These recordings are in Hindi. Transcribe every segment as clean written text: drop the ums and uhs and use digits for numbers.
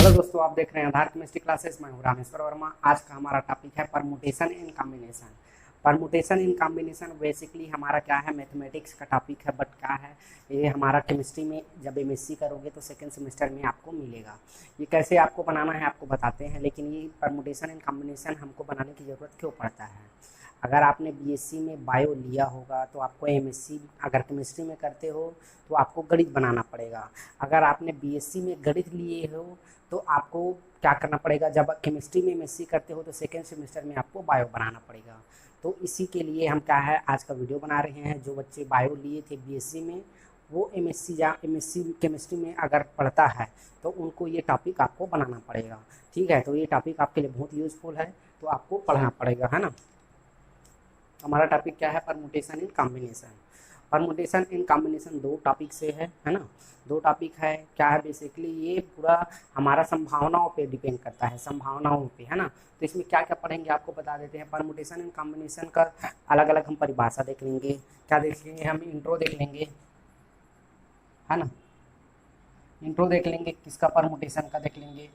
हेलो दोस्तों, आप देख रहे हैं आधार केमिस्ट्री क्लासेस। मैं हूं रामेश्वर वर्मा। आज का हमारा टॉपिक है permutation in combination. Permutation in combination basically हमारा क्या है, मैथमेटिक्स का टॉपिक है, बट क्या है ये हमारा केमिस्ट्री में जब एमएससी करोगे तो सेकेंड सेमेस्टर में आपको मिलेगा। ये कैसे आपको बनाना है आपको बताते हैं, लेकिन ये परमुटेशन इन कॉम्बिनेशन हमको बनाने की ज़रूरत क्यों पड़ता है। अगर आपने बीएससी में बायो लिया होगा तो आपको एमएससी अगर केमिस्ट्री में करते हो तो आपको गणित बनाना पड़ेगा। अगर आपने बीएससी में गणित लिए हो तो आपको क्या करना पड़ेगा, जब केमिस्ट्री में एमएससी करते हो तो सेकेंड सेमेस्टर में आपको बायो बनाना पड़ेगा। तो इसी के लिए हम क्या है आज का वीडियो बना रहे हैं। जो बच्चे बायो लिए थे बीएससी में वो एमएससी केमिस्ट्री में अगर पढ़ता है तो उनको ये टॉपिक आपको बनाना पड़ेगा। ठीक है, तो ये टॉपिक आपके लिए बहुत यूजफुल है, तो आपको पढ़ना पड़ेगा, है ना। हमारा टॉपिक क्या है, permutation in combination. Permutation in combination दो टॉपिक से है ना। दो टॉपिक है, क्या है बेसिकली ये पूरा हमारा संभावनाओं पे डिपेंड करता है, संभावनाओं पे, है ना। तो इसमें क्या क्या पढ़ेंगे आपको बता देते हैं। परमुटेशन इन कॉम्बिनेशन का अलग अलग हम परिभाषा देख लेंगे। क्या देख लेंगे हम, इंट्रो देख लेंगे, है ना। इंट्रो देख लेंगे किसका, परमुटेशन का देख लेंगे।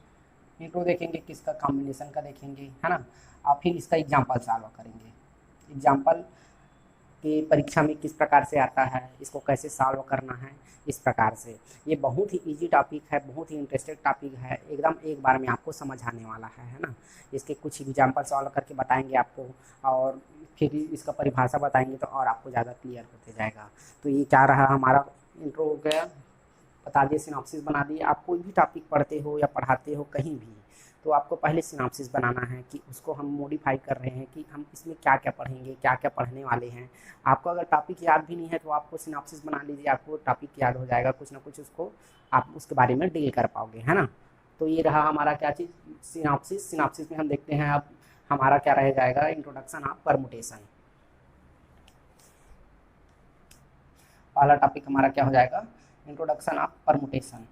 इंट्रो देखेंगे किसका, कॉम्बिनेशन का देखेंगे, है ना। और फिर इसका एग्जाम्पल सॉल्व करेंगे। एग्जाम्पल कि परीक्षा में किस प्रकार से आता है, इसको कैसे सॉल्व करना है, इस प्रकार से। ये बहुत ही इजी टॉपिक है, बहुत ही इंटरेस्टेड टॉपिक है, एकदम एक बार में आपको समझ आने वाला है ना। इसके कुछ एग्जाम्पल सॉल्व करके बताएंगे आपको, और फिर इसका परिभाषा बताएंगे तो और आपको ज़्यादा क्लियर होते जाएगा। तो ये क्या रहा हमारा, इंट्रो हो गया, बता दिए, सिनॉप्सिस बना दिए। आप कोई भी टॉपिक पढ़ते हो या पढ़ाते हो कहीं भी, तो आपको पहले सिनॉप्सिस बनाना है कि उसको हम मॉडिफाई कर रहे हैं कि हम इसमें क्या क्या पढ़ेंगे, क्या क्या पढ़ने वाले हैं। आपको अगर टॉपिक याद भी नहीं है तो आपको सिनॉप्सिस बना लीजिए, आपको टॉपिक याद हो जाएगा, कुछ ना कुछ उसको आप उसके बारे में डील कर पाओगे, है ना। तो ये रहा हमारा क्या चीज़, सिनॉप्सिस। सिनॉप्सिस में हम देखते हैं अब हमारा क्या रह जाएगा, इंट्रोडक्शन ऑफ परमुटेशन। पहला टॉपिक हमारा क्या हो जाएगा, इंट्रोडक्शन ऑफ परमुटेशन।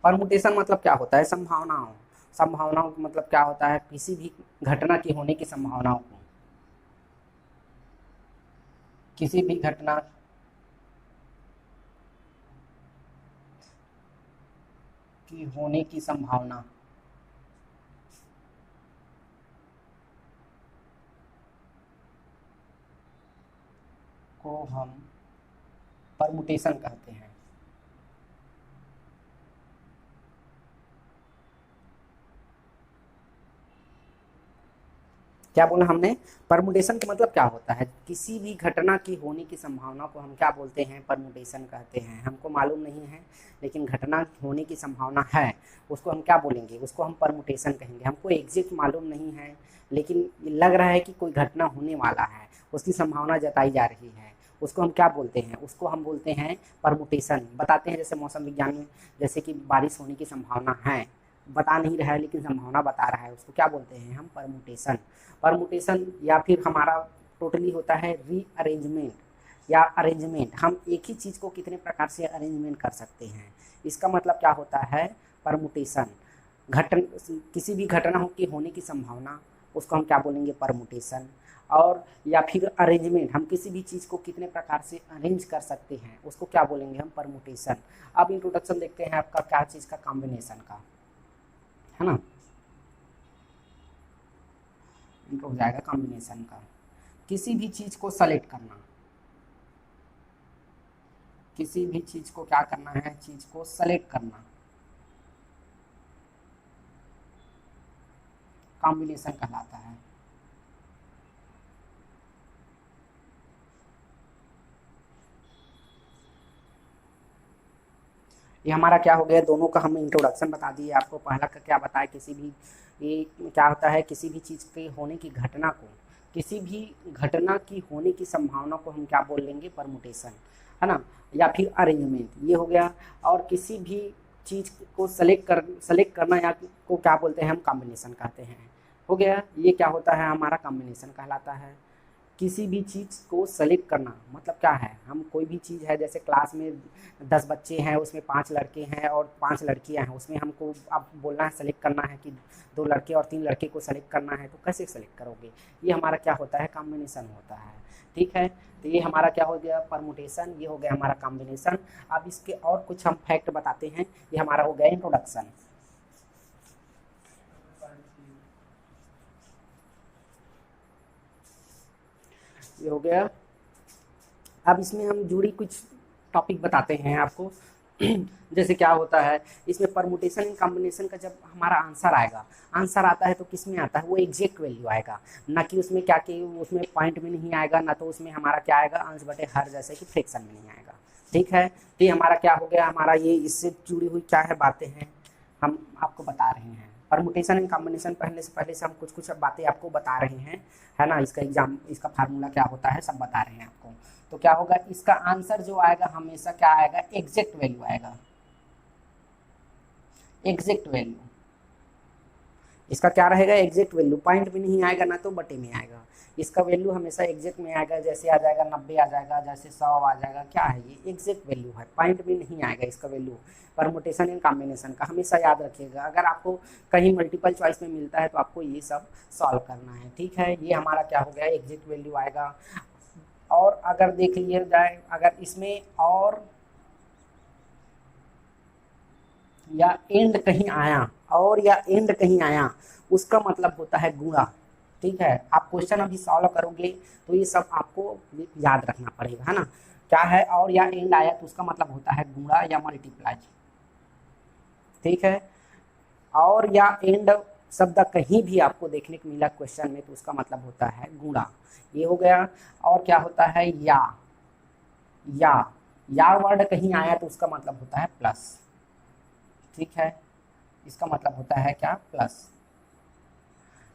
परमुटेशन मतलब क्या होता है, संभावनाओं। संभावनाओं का मतलब क्या होता है, किसी भी घटना की होने की संभावनाओं को, किसी भी घटना की होने की संभावना को हम परमुटेशन कहते हैं। क्या बोला हमने, परमुटेशन का मतलब क्या होता है, किसी भी घटना की होने की संभावना को हम क्या बोलते हैं, परमुटेशन कहते हैं। हमको मालूम नहीं है लेकिन घटना होने की संभावना है, उसको हम क्या बोलेंगे, उसको हम परमुटेशन कहेंगे। हमको एग्जैक्ट मालूम नहीं है लेकिन लग रहा है कि कोई घटना होने वाला है, उसकी संभावना जताई जा रही है, उसको हम क्या बोलते हैं, उसको हम बोलते हैं परमुटेशन। बताते हैं जैसे मौसम विज्ञान में, जैसे कि बारिश होने की संभावना है, बता नहीं रहा है लेकिन संभावना बता रहा है, उसको क्या बोलते हैं हम, परमुटेशन। परमुटेशन या फिर हमारा टोटली होता है रीअरेंजमेंट या अरेंजमेंट। हम एक ही चीज़ को कितने प्रकार से अरेंजमेंट कर सकते हैं, इसका मतलब क्या होता है परमुटेशन। घटन किसी भी घटना की होने की संभावना, उसको हम क्या बोलेंगे, परमुटेशन। और या फिर अरेंजमेंट, हम किसी भी चीज़ को कितने प्रकार से अरेंज कर सकते हैं, उसको क्या बोलेंगे हम, परमुटेशन। अब इंट्रोडक्शन देखते हैं आपका क्या चीज़ का, कॉम्बिनेशन का, है ना। इंट्रो हो जाएगा कॉम्बिनेशन का, किसी भी चीज को सेलेक्ट करना, किसी भी चीज को क्या करना है, चीज को सेलेक्ट करना, कॉम्बिनेशन कहलाता है। ये हमारा क्या हो गया, दोनों का हम इंट्रोडक्शन बता दिए आपको। पहला का क्या बताया, किसी भी, ये क्या होता है, किसी भी चीज़ के होने की घटना को, किसी भी घटना की होने की संभावना को हम क्या बोल लेंगे, परमुटेशन, है ना, या फिर अरेंजमेंट, ये हो गया। और किसी भी चीज़ को सेलेक्ट करना या को क्या बोलते हैं हम, कॉम्बिनेशन कहते हैं। हो गया, ये क्या होता है हमारा, कॉम्बिनेशन कहलाता है। किसी भी चीज़ को सेलेक्ट करना मतलब क्या है, हम कोई भी चीज़ है जैसे क्लास में 10 बच्चे हैं, उसमें 5 लड़के हैं और 5 लड़कियां हैं, उसमें हमको अब बोलना है सेलेक्ट करना है कि 2 लड़के और 3 लड़के को सेलेक्ट करना है, तो कैसे सेलेक्ट करोगे? ये हमारा क्या होता है, कॉम्बिनेशन होता है। ठीक है, तो ये हमारा क्या हो गया परमुटेशन, ये हो गया हमारा कॉम्बिनेशन। अब इसके और कुछ हम फैक्ट बताते हैं, ये हमारा हो गया इंट्रोडक्शन। ये हो गया। अब इसमें हम जुड़ी कुछ टॉपिक बताते हैं आपको जैसे क्या होता है इसमें परमुटेशन इन कॉम्बिनेशन का जब हमारा आंसर आएगा, आंसर आता है तो किस में आता है, वो एग्जैक्ट वैल्यू आएगा, ना कि उसमें क्या कि उसमें पॉइंट में नहीं आएगा, ना तो उसमें हमारा क्या आएगा अंश बटे हर जैसे कि फ्रैक्शन में नहीं आएगा। ठीक है, तो ये हमारा क्या हो गया, हमारा ये इससे जुड़ी हुई क्या है बातें हैं हम आपको बता रहे हैं। परमुटेशन एंड कॉम्बिनेशन पहले से हम कुछ कुछ बातें आपको बता रहे हैं, है ना, इसका एग्जाम इसका फार्मूला क्या होता है सब बता रहे हैं आपको। तो क्या होगा, इसका आंसर जो आएगा हमेशा क्या आएगा, एग्जैक्ट वैल्यू आएगा, एग्जैक्ट वैल्यू। इसका क्या रहेगा, एग्जैक्ट वैल्यू, पॉइंट में नहीं आएगा ना तो बटे में आएगा, इसका वैल्यू हमेशा एग्जैक्ट में आएगा, जैसे आ जाएगा 90 आ जाएगा, जैसे 100 आ जाएगा, क्या है ये एग्जैक्ट वैल्यू है, पॉइंट में नहीं आएगा इसका वैल्यू। परमुटेशन एंड कॉम्बिनेशन का हमेशा याद रखिएगा, अगर आपको कहीं मल्टीपल चॉइस में मिलता है तो आपको ये सब सॉल्व करना है। ठीक है, ये हमारा क्या हो गया, एग्जैक्ट वैल्यू आएगा। और अगर देख लिया जाए, अगर इसमें और या एंड कहीं आया, और या एंड कहीं आया, उसका मतलब होता है गुणा। ठीक है, आप क्वेश्चन अभी सॉल्व करोगे तो ये सब आपको याद रखना पड़ेगा, है ना। क्या है, और या एंड आया तो उसका मतलब होता है गुणा या मल्टीप्लाई। ठीक है, और या एंड शब्द कहीं भी आपको देखने को मिला क्वेश्चन में तो उसका मतलब होता है गुणा, ये हो गया। और क्या होता है, या वर्ड कहीं आया तो उसका मतलब होता है प्लस। ठीक है, इसका मतलब होता है क्या, प्लस।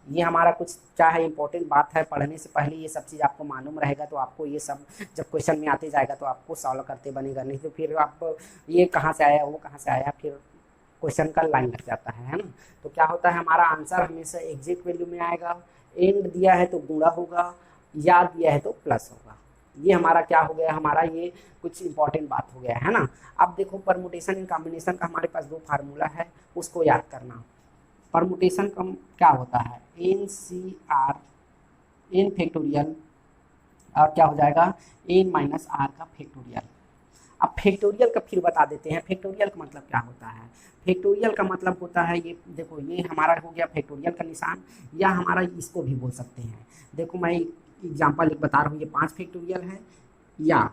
ये हमारा कुछ क्या है इंपॉर्टेंट बात है, पढ़ने से पहले ये सब चीज़ आपको मालूम रहेगा तो आपको ये सब जब क्वेश्चन में आते जाएगा तो आपको सॉल्व करते बनेगा, नहीं तो फिर आप ये कहाँ से आया वो कहाँ से आया, फिर क्वेश्चन का लाइन लग जाता है ना। तो क्या होता है, हमारा आंसर हमेशा एग्जैक्ट वैल्यू में आएगा, एंड दिया है तो गुणा होगा, या दिया है तो प्लस होगा। ये हमारा क्या हो गया, हमारा ये कुछ इंपॉर्टेंट बात हो गया है ना। अब देखो परमुटेशन इन कॉम्बिनेशन का हमारे पास 2 फार्मूला है, उसको याद करना। परमुटेशन का क्या होता है, NCR n फैक्टोरियल, और क्या हो जाएगा n माइनस आर का फैक्टोरियल। अब फैक्टोरियल का फिर बता देते हैं, फैक्टोरियल का मतलब क्या होता है। फैक्टोरियल का मतलब होता है, ये देखो ये हमारा हो गया फैक्टोरियल का निशान, या हमारा इसको भी बोल सकते हैं। देखो मैं एग्जाम्पल एक बता रहा हूँ, ये 5 फैक्टोरियल है, या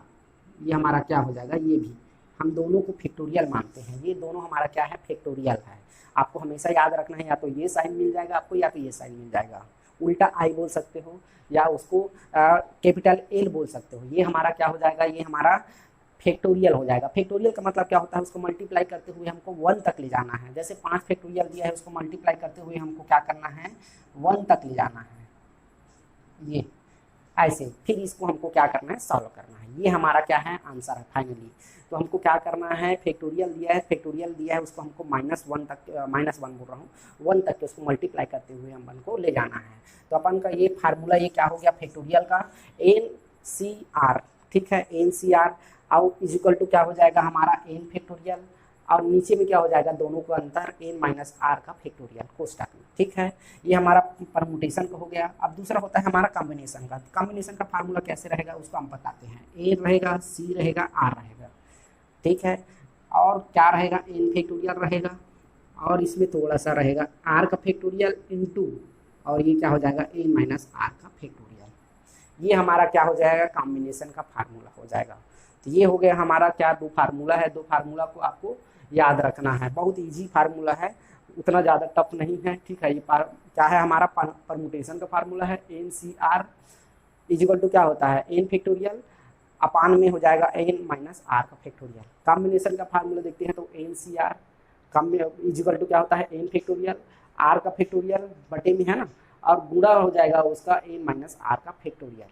ये हमारा क्या हो जाएगा, ये भी हम दोनों को फैक्टोरियल मानते हैं, ये दोनों हमारा क्या है, फैक्टोरियल है। आपको हमेशा याद रखना है, या तो ये साइन मिल जाएगा आपको, या तो ये साइन मिल जाएगा, उल्टा आई बोल सकते हो, या उसको कैपिटल एल बोल सकते हो। ये हमारा क्या हो जाएगा, ये हमारा फैक्टोरियल हो जाएगा। फैक्टोरियल का मतलब क्या होता है, उसको मल्टीप्लाई करते हुए हमको 1 तक ले जाना है। जैसे 5 फैक्टोरियल दिया है, उसको मल्टीप्लाई करते हुए हमको क्या करना है, 1 तक ले जाना है, ये ऐसे। फिर इसको हमको क्या करना है, सॉल्व करना है। ये हमारा क्या है, आंसर है फाइनली। तो हमको क्या करना है, फैक्टोरियल दिया है, उसको हमको -1 तक, -1 बोल रहा हूँ, 1 तक के उसको मल्टीप्लाई करते हुए हम को ले जाना है। तो अपन का ये फार्मूला ये क्या हो गया, फैक्टोरियल का NCR। ठीक है, NCR और इजिकल टू क्या हो जाएगा हमारा n फैक्टोरियल, और नीचे में क्या हो जाएगा, दोनों का अंतर n माइनस आर का फैक्टोरियल कोष्टक में। ठीक है, ये हमारा परमुटेशन का हो गया। अब दूसरा होता है हमारा कॉम्बिनेशन का। कॉम्बिनेशन का फार्मूला कैसे रहेगा उसको हम बताते हैं, a रहेगा, c रहेगा, r रहेगा। ठीक है, और क्या रहेगा, n फैक्टोरियल रहेगा, और इसमें थोड़ा सा रहेगा r का फैक्टोरियल इंटू, और ये क्या हो जाएगा n माइनस आर का फैक्टोरियल। ये हमारा क्या हो जाएगा, कॉम्बिनेशन का फार्मूला हो जाएगा। तो ये हो गया हमारा क्या, 2 फार्मूला है। 2 फार्मूला को आपको याद रखना है, बहुत इजी फार्मूला है, उतना ज़्यादा टफ नहीं है। ठीक है, ये क्या है हमारा परमुटेशन का फार्मूला है, NCR इजिकल टू क्या होता है, n फैक्टोरियल अपान में हो जाएगा n माइनस आर का फैक्टोरियल। कॉम्बिनेशन का फार्मूला देखते हैं तो NCR इजिकल टू क्या होता है, n फैक्टोरियल r का फैक्टोरियल बटे में, है ना, और गुणा हो जाएगा उसका n माइनस आर का फैक्टोरियल।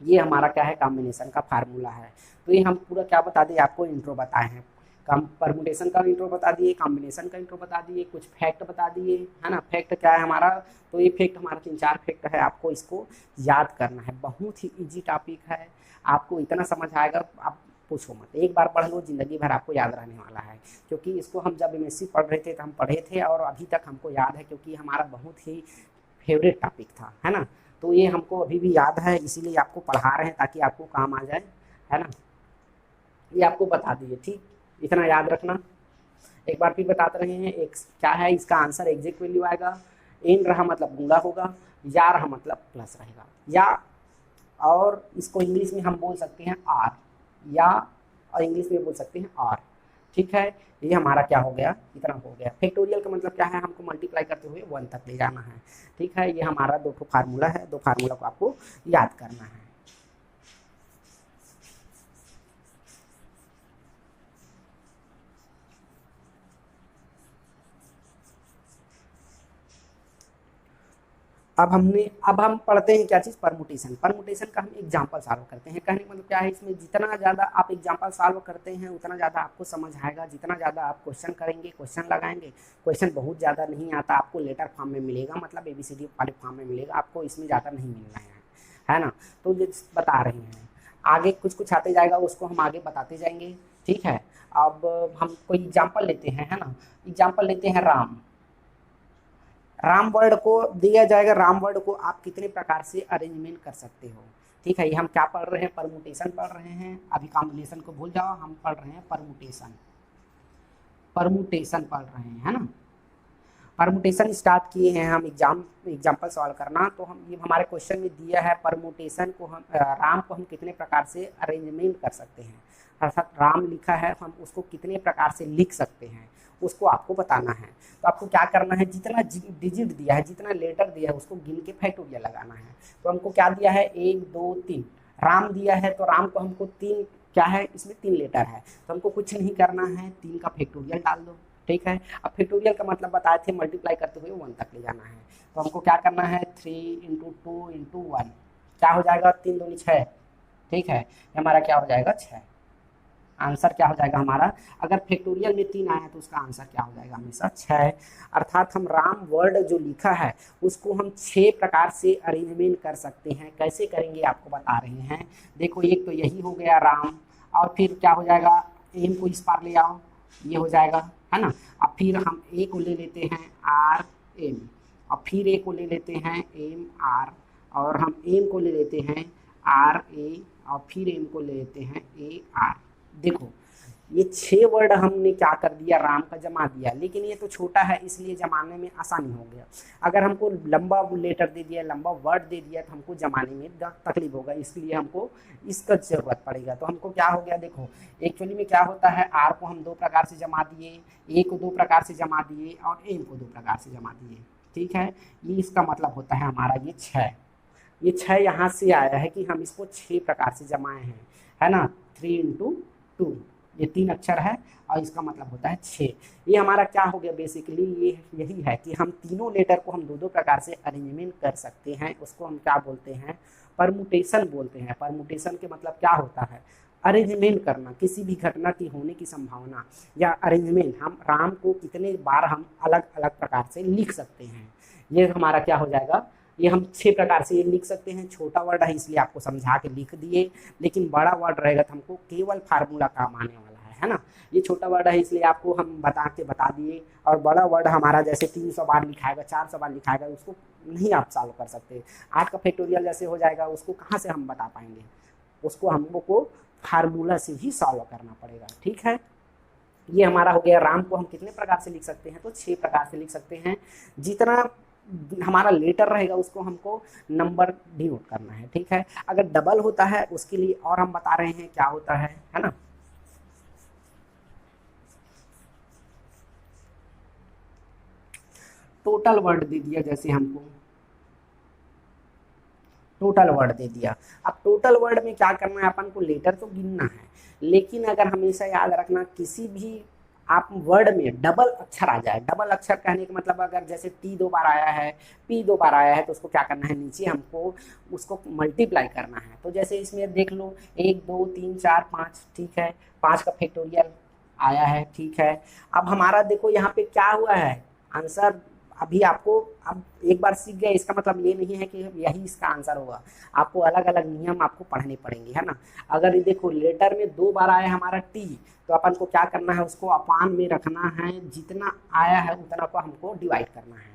ये हमारा क्या है, कॉम्बिनेशन का फार्मूला है। तो ये हम पूरा क्या बता दें आपको, इंट्रो बताए हैं। परमुटेशन का इंट्रो बता दिए, कॉम्बिनेशन का इंट्रो बता दिए, कुछ फैक्ट बता दिए, है ना। फैक्ट क्या है हमारा, तो ये फैक्ट हमारा 3-4 फैक्ट है, आपको इसको याद करना है। बहुत ही इजी टॉपिक है, आपको इतना समझ आएगा आप पूछो मत, एक बार पढ़ लो ज़िंदगी भर आपको याद रहने वाला है। क्योंकि इसको हम जब एमएससी पढ़ रहे थे तो हम पढ़े थे और अभी तक हमको याद है, क्योंकि हमारा बहुत ही फेवरेट टॉपिक था, है ना। तो ये हमको अभी भी याद है, इसीलिए आपको पढ़ा रहे हैं ताकि आपको काम आ जाए, है ना। ये आपको बता दिए, ठीक, इतना याद रखना। एक बार फिर बताते रहे हैं, एक क्या है इसका आंसर, एग्जैक्ट वैल्यू आएगा, इन रहा मतलब गुणा होगा, या रहा मतलब प्लस रहेगा, या और इसको इंग्लिश में हम बोल सकते हैं आर, या और इंग्लिश में बोल सकते हैं आर, ठीक है। ये हमारा क्या हो गया, इतना हो गया। फैक्टोरियल का मतलब क्या है, हमको मल्टीप्लाई करते हुए 1 तक ले जाना है, ठीक है। ये हमारा 2 फार्मूला है, 2 फार्मूला को आपको याद करना है। अब हम पढ़ते हैं क्या चीज़, परमुटेशन। परमुटेशन का हम एग्जाम्पल सॉल्व करते हैं। कहने का मतलब क्या है, इसमें जितना ज़्यादा आप एग्जाम्पल सॉल्व करते हैं उतना ज़्यादा आपको समझ आएगा। जितना ज़्यादा आप क्वेश्चन करेंगे, क्वेश्चन लगाएंगे, क्वेश्चन बहुत ज़्यादा नहीं आता आपको, लेटर फॉर्म में मिलेगा, मतलब ABCD वाले फॉर्म में मिलेगा आपको, इसमें ज़्यादा नहीं मिलना है ना। तो ये बता रहे हैं, आगे कुछ कुछ आते जाएगा, उसको हम आगे बताते जाएंगे, ठीक है। अब हम कोई एग्जाम्पल लेते हैं, है ना। एग्जाम्पल लेते हैं राम। राम वर्ड को दिया जाएगा, राम वर्ड को आप कितने प्रकार से अरेंजमेंट कर सकते हो, ठीक है। ये हम क्या पढ़ रहे हैं, परमुटेशन पढ़ रहे हैं। अभी कॉम्बिनेशन को भूल जाओ, हम पढ़ रहे हैं परमुटेशन, परमुटेशन पढ़ रहे हैं, है ना। परमुटेशन स्टार्ट किए हैं हम एग्जाम्पल सॉल्व करना। तो हम ये हमारे क्वेश्चन में दिया है, परमुटेशन को हम राम को हम कितने प्रकार से अरेंजमेंट कर सकते हैं, अर्थात राम लिखा है हम उसको कितने प्रकार से लिख सकते हैं, उसको आपको बताना है। तो आपको क्या करना है, जितना डिजिट दिया है, जितना लेटर दिया है, उसको गिन के फैक्टोरियल लगाना है। तो हमको क्या दिया है, 1 2 3 राम दिया है, तो राम को हमको 3 क्या है, इसमें 3 लेटर है, तो हमको कुछ नहीं करना है, 3 का फैक्टोरियल डाल दो, ठीक है। अब फैक्टोरियल का मतलब बताए थे, मल्टीप्लाई करते हुए 1 तक ले जाना है। तो हमको क्या करना है, 3 × 2 × 1 क्या हो जाएगा, 3 दूनी 6, ठीक है। हमारा क्या हो जाएगा, 6। आंसर क्या हो जाएगा हमारा, अगर फैक्टोरियल में 3 आया तो उसका आंसर क्या हो जाएगा, हमेशा 6। अर्थात हम राम वर्ड जो लिखा है उसको हम 6 प्रकार से अरेंजमेंट कर सकते हैं। कैसे करेंगे आपको बता रहे हैं। देखो, एक तो यही हो गया राम, और फिर क्या हो जाएगा, एम को इस पार ले आओ, ये हो जाएगा, है ना। अब फिर हम ए को ले लेते हैं आर एम, और फिर ए को ले लेते हैं एम आर, और हम एम को ले लेते हैं आर ए, और फिर एम को ले लेते हैं ए आर। देखो, ये 6 वर्ड हमने क्या कर दिया, राम का जमा दिया, लेकिन ये तो छोटा है इसलिए जमाने में आसानी हो गया। अगर हमको लंबा लेटर दे दिया, लंबा वर्ड दे दिया, तो हमको जमाने में तकलीफ होगा, इसलिए हमको इसका ज़रूरत पड़ेगा। तो हमको क्या हो गया, देखो एक्चुअली में क्या होता है, आर को हम 2 प्रकार से जमा दिए, ए को 2 प्रकार से जमा दिए, और एम को 2 प्रकार से जमा दिए, ठीक है। ये इसका मतलब होता है हमारा ये 6, ये 6 यहाँ से आया है कि हम इसको 6 प्रकार से जमाए हैं, है ना। 3 × 2, ये 3 अक्षर है और इसका मतलब होता है 6। ये हमारा क्या हो गया, बेसिकली ये यही है कि हम तीनों लेटर को हम 2-2 प्रकार से अरेंजमेंट कर सकते हैं। उसको हम क्या बोलते हैं, परमुटेशन बोलते हैं। परमुटेशन के मतलब क्या होता है, अरेंजमेंट करना, किसी भी घटना की होने की संभावना, या अरेंजमेंट, हम राम को कितने बार हम अलग अलग प्रकार से लिख सकते हैं। ये हमारा क्या हो जाएगा, ये हम 6 प्रकार से ये लिख सकते हैं। छोटा वर्ड है इसलिए आपको समझा के लिख दिए, लेकिन बड़ा वर्ड रहेगा तो हमको केवल फार्मूला काम आने वाला है ना। ये छोटा वर्ड है इसलिए आपको हम बता दिए, और बड़ा वर्ड हमारा जैसे 300 बार लिखाएगा, 400 बार लिखाएगा, उसको नहीं आप सॉल्व कर सकते। 8 का फैक्टोरियल जैसे हो जाएगा, उसको कहाँ से हम बता पाएंगे, उसको हमको फार्मूला से ही सॉल्व करना पड़ेगा, ठीक है। ये हमारा हो गया, राम को हम कितने प्रकार से लिख सकते हैं, तो 6 प्रकार से लिख सकते हैं। जितना हमारा लेटर रहेगा उसको हमको नंबर डिनोट करना है, ठीक है। अगर डबल होता है उसके लिए और हम बता रहे हैं क्या होता है ना। टोटल वर्ड दे दिया, जैसे हमको टोटल वर्ड दे दिया। अब टोटल वर्ड में क्या करना है, अपन को लेटर तो गिनना है, लेकिन अगर हमेशा याद रखना, किसी भी आप वर्ड में डबल अक्षर आ जाए, डबल अक्षर कहने का मतलब अगर जैसे टी 2 बार आया है, पी 2 बार आया है, तो उसको क्या करना है, नीचे हमको उसको मल्टीप्लाई करना है। तो जैसे इसमें देख लो, 1 2 3 4 5, ठीक है। 5 का फैक्टोरियल आया है, ठीक है। अब हमारा देखो यहाँ पे क्या हुआ है, आंसर अभी आपको अब एक बार सीख गए, इसका मतलब ये नहीं है कि यही इसका आंसर होगा, आपको अलग अलग नियम आपको पढ़ने पड़ेंगे, है ना। अगर ये देखो लेटर में 2 बार आया हमारा टी, तो अपन को क्या करना है, उसको अपान में रखना है, जितना आया है उतना को हमको डिवाइड करना है,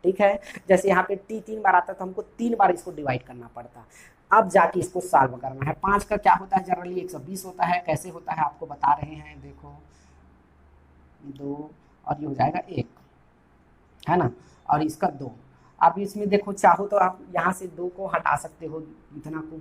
ठीक है। जैसे यहाँ पे टी 3 बार आता तो हमको 3 बार इसको डिवाइड करना पड़ता, अब जाके इसको सॉल्व करना है। 5 का क्या होता है, जनरली 120 होता है, कैसे होता है आपको बता रहे हैं, देखो 2 और ये हो जाएगा 1, है ना, और इसका 2। अब इसमें देखो चाहो तो आप यहाँ से 2 को हटा सकते हो, इतना को,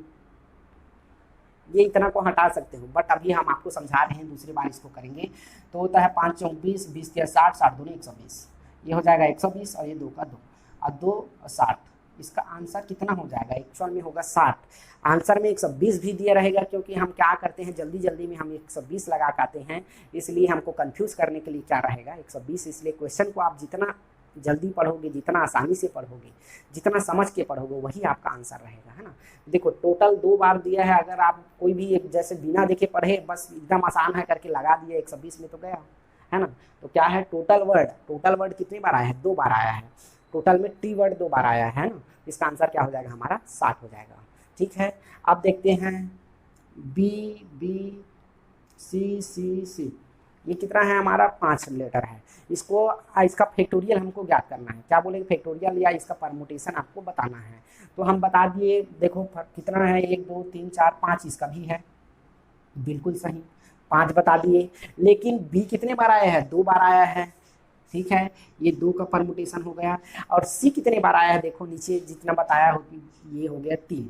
ये इतना को हटा सकते हो, बट अभी हम आपको समझा रहे हैं, दूसरी बार इसको करेंगे। तो होता है 5 चौक 20, 20 के 60, 60 दूनी 120, ये हो जाएगा 120 और ये 2 का 2 और 2 और 60, इसका आंसर कितना हो जाएगा, एक्चुअल में होगा 60। आंसर में 120 भी दिया रहेगा, क्योंकि हम क्या करते हैं जल्दी जल्दी में हम 120 लगा पाते हैं, इसलिए हमको कंफ्यूज करने के लिए क्या रहेगा 120। इसलिए क्वेश्चन को आप जितना जल्दी पढ़ोगे, जितना आसानी से पढ़ोगे, जितना समझ के पढ़ोगे, वही आपका आंसर रहेगा, है ना। देखो टोटल 2 बार दिया है, अगर आप कोई भी एक जैसे बिना देखे पढ़े बस एकदम आसान है करके लगा दिए 120 में तो गया, है ना। तो क्या है टोटल वर्ड कितनी बार आया है, 2 बार आया है, टोटल में टी वर्ड 2 बार आया है ना, इसका आंसर क्या हो जाएगा हमारा 60 हो जाएगा, ठीक है। अब देखते हैं बी बी सी सी सी, ये कितना है हमारा 5 लेटर है, इसको इसका फैक्टोरियल हमको ज्ञात करना है, क्या बोलेंगे फैक्टोरियल या इसका परमुटेशन आपको बताना है। तो हम बता दिए, देखो कितना है 1 2 3 4 5, इसका भी है, बिल्कुल सही 5 बता दिए। लेकिन बी कितने बार आया है, 2 बार आया है, ठीक है, ये 2 का परमुटेशन हो गया। और सी कितने बार आया है, देखो नीचे जितना बताया हो, ये हो गया 3।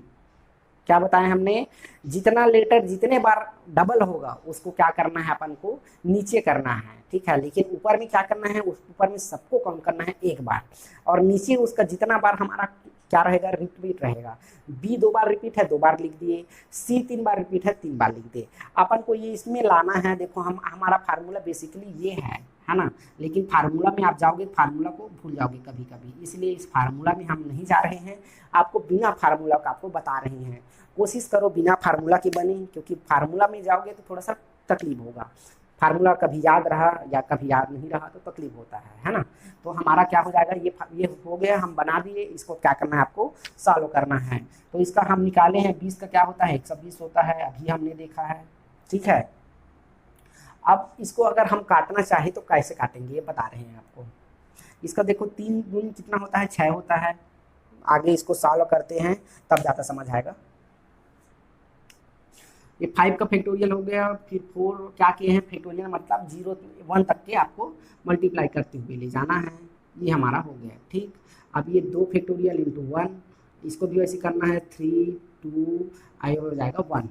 क्या बताया हमने, जितना लेटर जितने बार डबल होगा उसको क्या करना है अपन को नीचे करना है, ठीक है। लेकिन ऊपर में क्या करना है, उस ऊपर में सबको काउंट करना है 1 बार, और नीचे उसका जितना बार हमारा क्या रहेगा रिपीट रहेगा। बी 2 बार रिपीट है, 2 बार लिख दिए, सी 3 बार रिपीट है, 3 बार लिख दिए। अपन को ये इसमें लाना है, देखो हम हमारा फार्मूला बेसिकली ये है ना। लेकिन फार्मूला में आप जाओगे फार्मूला को भूल जाओगे कभी कभी, इसलिए इस फार्मूला में हम नहीं जा रहे हैं, आपको बिना फार्मूला का आपको बता रहे हैं। कोशिश करो बिना फार्मूला के बने, क्योंकि फार्मूला में जाओगे तो थोड़ा सा तकलीफ होगा, फार्मूला कभी याद रहा या कभी याद नहीं रहा तो तकलीफ होता है ना। तो हमारा क्या हो जाएगा, ये हो गया, हम बना दिए, इसको क्या करना है आपको सॉल्व करना है। तो इसका हम निकाले हैं 20 का क्या होता है 120 होता है, अभी हमने देखा है, ठीक है। अब इसको अगर हम काटना चाहे तो कैसे काटेंगे ये बता रहे हैं आपको। इसका देखो 3 गुण कितना होता है 6 होता है, आगे इसको सॉल्व करते हैं तब ज़्यादा समझ आएगा। ये 5 का फैक्टोरियल हो गया, फिर 4 क्या किए हैं फैक्टोरियल मतलब 0 1 तक के आपको मल्टीप्लाई करते हुए ले जाना है, ये हमारा हो गया, ठीक। अब ये 2 फैक्टोरियल इंटू 1, इसको भी वैसे करना है 3 2 आई हो जाएगा 1,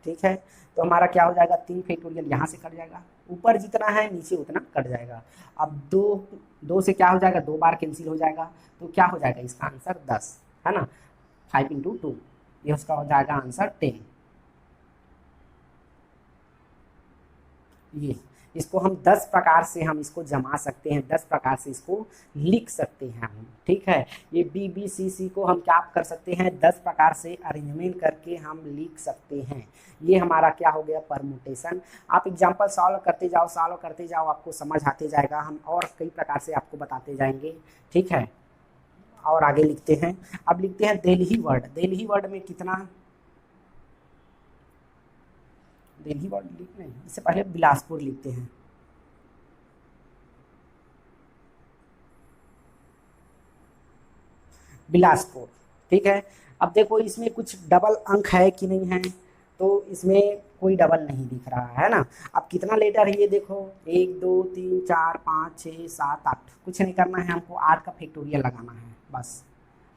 ठीक है। तो हमारा क्या हो जाएगा 3 फैक्टोरियल यहाँ से कट जाएगा, ऊपर जितना है नीचे उतना कट जाएगा। अब 2 से क्या हो जाएगा 2 बार कैंसिल हो जाएगा, तो क्या हो जाएगा इसका आंसर 10, है ना। 5 इंटू 2, ये उसका हो जाएगा आंसर 10। ये इसको हम 10 प्रकार से हम इसको जमा सकते हैं, 10 प्रकार से इसको लिख सकते हैं हम, ठीक है। ये बी बी सी सी को हम क्या कर सकते हैं 10 प्रकार से अरेंजमेंट करके हम लिख सकते हैं। ये हमारा क्या हो गया परमुटेशन। आप एग्जांपल सॉल्व करते जाओ, आपको समझ आते जाएगा, हम और कई प्रकार से आपको बताते जाएंगे, ठीक है। और आगे लिखते हैं, अब लिखते हैं दिल्ली वर्ड में कितना, दिल्ली वर्ड लिखने इससे पहले बिलासपुर लिखते हैं। बिलासपुर, ठीक है। अब देखो इसमें कुछ डबल अंक है कि नहीं है, तो इसमें कोई डबल नहीं दिख रहा है ना। अब कितना लेटर है ये देखो 1 2 3 4 5 6 7 8, कुछ नहीं करना है, हमको 8 का फैक्टोरियल लगाना है, बस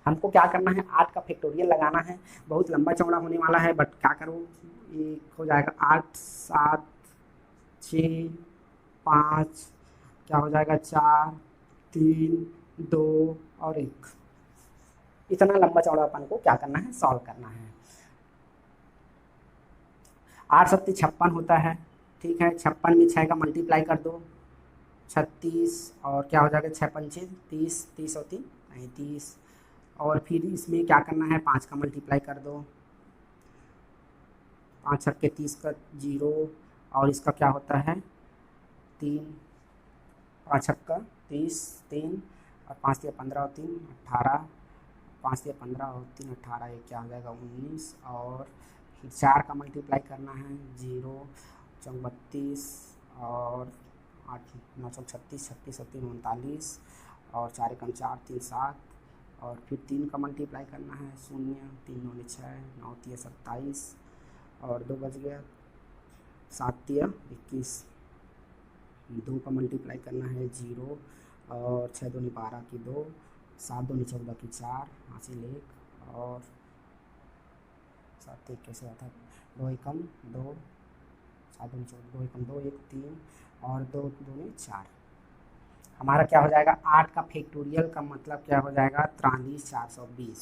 हमको क्या करना है 8 का फैक्टोरियल लगाना है। बहुत लंबा चौड़ा होने वाला है, बट क्या करूँ, एक हो जाएगा 8 7 6 5, क्या हो जाएगा 4 3 2 और 1, इतना लंबा चौड़ा अपन को क्या करना है सॉल्व करना है। 8 7 56 होता है, ठीक है। 56 में 6 का मल्टीप्लाई कर दो 36, और क्या हो जाएगा 6 पंचे 30, 30 होती नहीं 30, और फिर इसमें क्या करना है 5 का मल्टीप्लाई कर दो, 5 छक्के 30 का 0, और इसका क्या होता है 3 5 छक्का 30, 3 और 5 या 15 और 3 18, 5 या 15 और 3 18, ये क्या हो जाएगा 19, और फिर 4 का मल्टीप्लाई करना है 0 चौक 32 और 8 9 चौक 36, 36 और 3 39 और 4 एकम 4 3 7, और फिर 3 का मल्टीप्लाई करना है 0 3 9 6 9 3 27 और 2 बच गया 7 या 21, 2 का मल्टीप्लाई करना है 0 और 6 दूनी 12 की 2, 7 दूनी 14 की 4 हासिल 1 और 7 1 कैसे आता है 2 एकम 2, 7 दूनी 14 2 एकम 2 1 3 और 2 दूनी 4। हमारा क्या हो जाएगा 8 का फैक्टोरियल का मतलब क्या हो जाएगा 43420।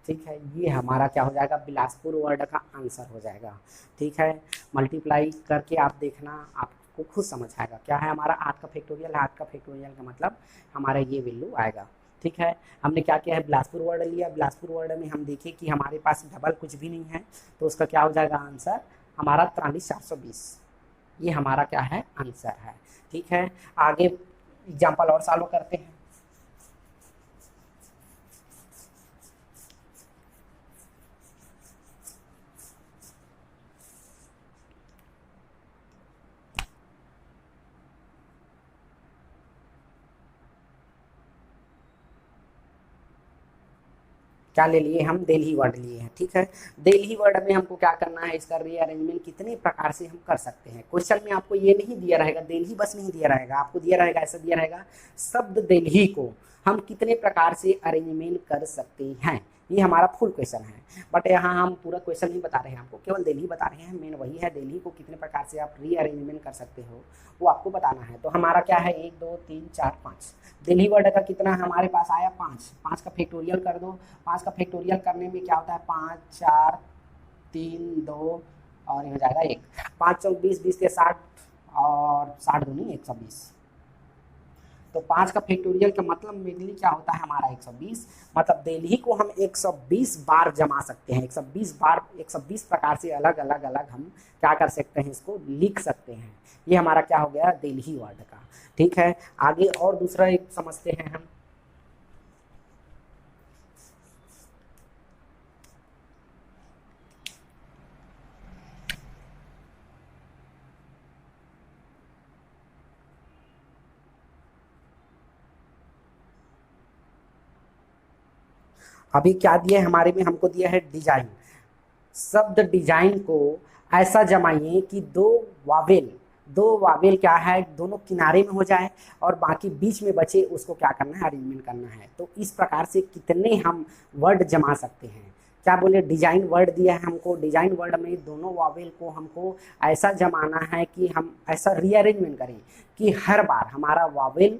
ठीक है, ये हमारा क्या हो जाएगा बिलासपुर वर्ड का आंसर हो जाएगा। ठीक है, मल्टीप्लाई करके आप देखना, आपको खुद समझ आएगा क्या है हमारा 8 का फैक्टोरियल है। 8 का फैक्टोरियल का मतलब हमारा ये वैल्यू आएगा। ठीक है, हमने क्या किया है बिलासपुर वर्ड लिया। बिलासपुर वर्ड में हम देखें कि हमारे पास डबल कुछ भी नहीं है, तो उसका क्या हो जाएगा आंसर हमारा 43420। ये हमारा क्या है आंसर है। ठीक है, आगे एग्जाम्पल और सॉल्व करते हैं। क्या ले लिए हम दिल्ली वर्ड लिए हैं। ठीक है, दिल्ली वर्ड में हमको क्या करना है, इसका रीअरेंजमेंट कितने प्रकार से हम कर सकते हैं। क्वेश्चन में आपको ये नहीं दिया रहेगा दिल्ली बस नहीं दिया रहेगा, आपको दिया रहेगा ऐसा दिया रहेगा शब्द दिल्ली को हम कितने प्रकार से अरेंजमेंट कर सकते हैं। ये हमारा फुल क्वेश्चन है, बट यहाँ हम पूरा क्वेश्चन नहीं बता रहे हैं, आपको केवल दिल्ली बता रहे हैं। मेन वही है दिल्ली को कितने प्रकार से आप रीअरेंजमेंट कर सकते हो वो आपको बताना है। तो हमारा क्या है 1 2 3 4 5, दिल्ली वर्ड का कितना हमारे पास आया 5। 5 का फैक्टोरियल कर दो। 5 का फैक्टोरियल करने में क्या होता है 5 4 3 2 और ये हो जाएगा 1, 5 चौक 20, 20 के 60 और 60 दूनी 120। तो 5 का फैक्टोरियल का मतलब मेनली क्या होता है हमारा 120, मतलब दिल्ली को हम 120 बार जमा सकते हैं। 120 बार 120 प्रकार से अलग अलग अलग हम क्या कर सकते हैं, इसको लिख सकते हैं। ये हमारा क्या हो गया दिल्ली वर्ड का। ठीक है, आगे और दूसरा एक समझते हैं हम। अभी क्या दिया है हमारे में, हमको दिया है डिजाइन। शब्द डिजाइन को ऐसा जमाइए कि दो वावेल क्या है दोनों किनारे में हो जाए और बाकी बीच में बचे उसको क्या करना है अरेंजमेंट करना है। तो इस प्रकार से कितने हम वर्ड जमा सकते हैं। क्या बोले डिजाइन वर्ड दिया है हमको, डिजाइन वर्ड में दोनों वावेल को हमको ऐसा जमाना है कि हम ऐसा रीअरेंजमेंट करें कि हर बार हमारा वावेल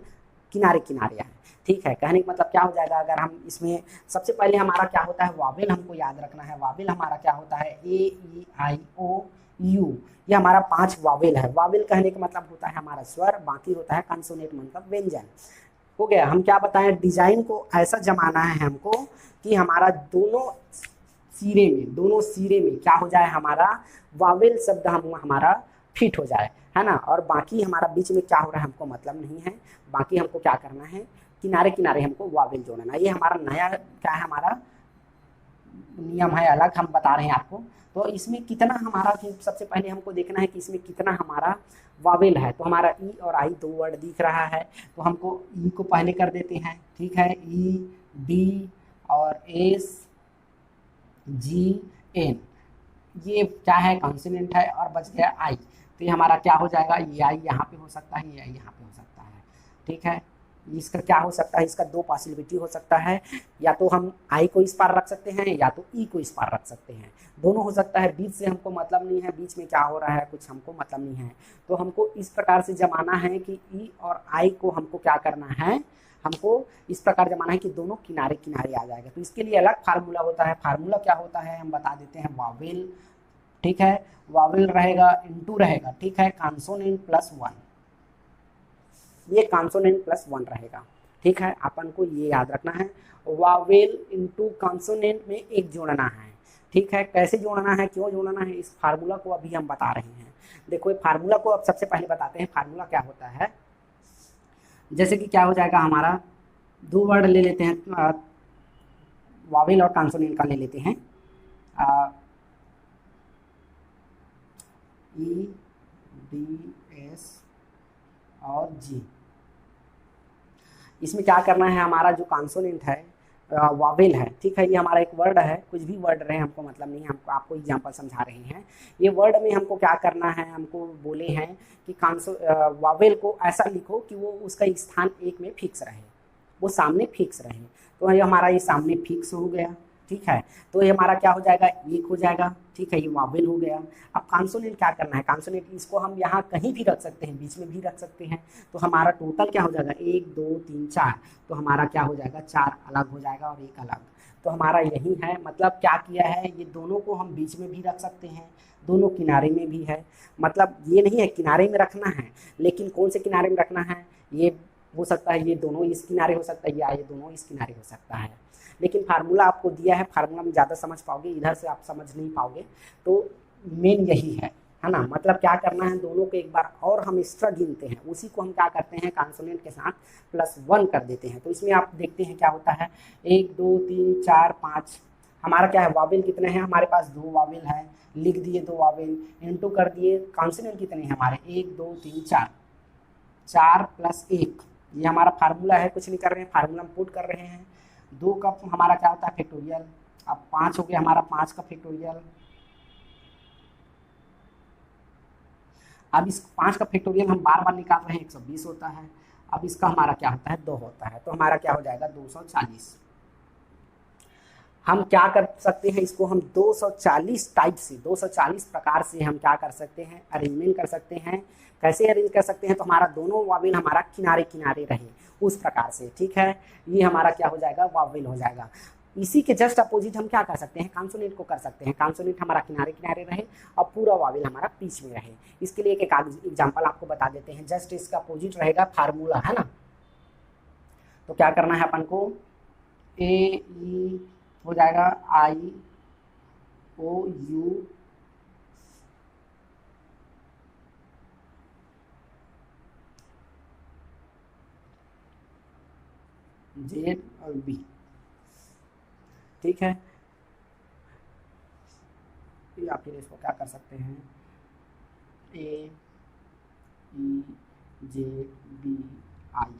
किनारे किनारे आए। ठीक है, कहने का मतलब क्या हो जाएगा, अगर हम इसमें सबसे पहले हमारा क्या होता है वावेल हमको याद रखना है। वावेल हमारा क्या होता है ए ई आई ओ यू, ये हमारा 5 वावेल है। वावेल कहने का मतलब होता है हमारा स्वर, बाकी होता है कंसोनेंट मतलब व्यंजन। हो गया, हम क्या बताएं डिजाइन को ऐसा जमाना है हमको कि हमारा दोनों सिरे में क्या हो जाए हमारा वावेल शब्द हमारा फिट हो जाए, है ना। और बाकी हमारा बीच में क्या हो रहा है हमको मतलब नहीं है, बाकी हमको क्या करना है किनारे किनारे हमको वावेल जोड़ना। ये हमारा नया क्या है हमारा नियम है, अलग हम बता रहे हैं आपको। तो इसमें कितना हमारा सबसे पहले हमको देखना है कि इसमें कितना हमारा वावेल है। तो हमारा ई और आई 2 वर्ड दिख रहा है, तो हमको ई को पहले कर देते हैं। ठीक है, ई बी और एस जी एन, ये क्या है कॉन्सोनेंट है और बच गया आई। तो ये हमारा क्या हो जाएगा, ये आई यहाँ पे हो सकता है, ये आई यहाँ पे हो सकता है। ठीक है, इसका क्या हो सकता है, इसका 2 पॉसिबिलिटी हो सकता है, या तो हम आई को इस पार रख सकते हैं या तो ई को इस पार रख सकते हैं, दोनों हो सकता है। बीच से हमको मतलब नहीं है, बीच में क्या हो रहा है कुछ हमको मतलब नहीं है। तो हमको इस प्रकार से जमाना है कि ई और आई को हमको क्या करना है, हमको इस प्रकार जमाना है कि दोनों किनारे किनारे आ जाएगा। तो इसके लिए अलग फार्मूला होता है। फार्मूला क्या होता है हम बता देते हैं, वावेल। ठीक है, वावेल रहेगा इनटू रहेगा, ठीक है, कॉन्सोनेंट प्लस 1, ये कॉन्सोनेंट प्लस 1 रहेगा। ठीक है, अपन को ये याद रखना है, वावेल इनटू कॉन्सोनेंट में एक जोड़ना है। ठीक है, कैसे जोड़ना है क्यों जोड़ना है इस फार्मूला को अभी हम बता रहे हैं। देखो फार्मूला को अब सबसे पहले बताते हैं फार्मूला क्या होता है। जैसे कि क्या हो जाएगा हमारा, दो वर्ड ले लेते हैं, वावेल और कॉन्सोनेंट का ले लेते हैं, ई डी एस और जी। इसमें क्या करना है, हमारा जो कॉन्सोनेंट है वावेल है, ठीक है, ये हमारा एक वर्ड है, कुछ भी वर्ड रहे हमको मतलब नहीं, हमको आपको एग्जांपल समझा रहे हैं। ये वर्ड में हमको क्या करना है, हमको बोले हैं कि वावेल को ऐसा लिखो कि वो उसका स्थान एक में फिक्स रहे, वो सामने फिक्स रहे। तो ये हमारा ये सामने फिक्स हो गया, ठीक है। तो ये हमारा क्या हो जाएगा, एक हो जाएगा, ठीक है, ये वावेल हो गया। अब कॉन्सोनेंट क्या करना है, कॉन्सोनेंट इसको हम यहाँ कहीं भी रख सकते हैं, बीच में भी रख सकते हैं। तो हमारा टोटल क्या हो जाएगा, 1 2 3 4, तो हमारा क्या हो जाएगा, 4 अलग हो जाएगा और एक अलग। तो हमारा यही है, मतलब क्या किया है, ये दोनों को हम बीच में भी रख सकते हैं, दोनों किनारे में भी है। मतलब ये नहीं है किनारे में रखना है, लेकिन कौन से किनारे में रखना है, ये हो सकता है ये दोनों इस किनारे हो सकता है, या ये दोनों इस किनारे हो सकता है। लेकिन फार्मूला आपको दिया है, फार्मूला में ज़्यादा समझ पाओगे, इधर से आप समझ नहीं पाओगे। तो मेन यही है ना। मतलब क्या करना है, दोनों को एक बार और हम एक्स्ट्रा गिनते हैं, उसी को हम क्या करते हैं, कॉन्सोनेंट के साथ +1 कर देते हैं। तो इसमें आप देखते हैं क्या होता है, 1 2 3 4 5, हमारा क्या है, वावेल कितने हैं हमारे पास, 2 वावेल है, लिख दिए 2 वावेल, इनटू कर दिए कॉन्सोनेंट कितने हैं हमारे, 1 2 3 4, 4 + 1, ये हमारा फार्मूला है, कुछ नहीं कर रहे हैं, फार्मूला हम पुट कर रहे हैं। 2 का हमारा क्या होता है, फैक्टोरियल। अब 5 हो गया हमारा, 5 का फैक्टोरियल। अब इस 5 का फैक्टोरियल हम बार बार निकाल रहे हैं, 120 होता है। अब इसका हमारा क्या होता है, 2 होता है, तो हमारा क्या हो जाएगा, 240। हम क्या कर सकते हैं, इसको हम 240 टाइप से, 240 प्रकार से हम क्या कर सकते हैं, अरेंजमेंट कर सकते हैं। कैसे अरेंज कर सकते हैं, तो हमारा दोनों वावेल हमारा किनारे किनारे रहे, उस प्रकार से, ठीक है। ये हमारा क्या हो जाएगा, वावेल हो जाएगा। इसी के जस्ट अपोजिट हम क्या कर सकते हैं, कॉन्सोनेंट को कर सकते हैं। कॉन्सोनेंट हमारा किनारे किनारे रहे और पूरा वावेल हमारा बीच में रहे। इसके लिए एक एग्जाम्पल आपको बता देते हैं। जस्ट इसका अपोजिट रहेगा फार्मूला, है ना। तो क्या करना है अपन को, ए ई हो जाएगा आई ओ यू जेड और बी, ठीक है। या फिर इसको क्या कर सकते हैं, ए ई जे बी आई।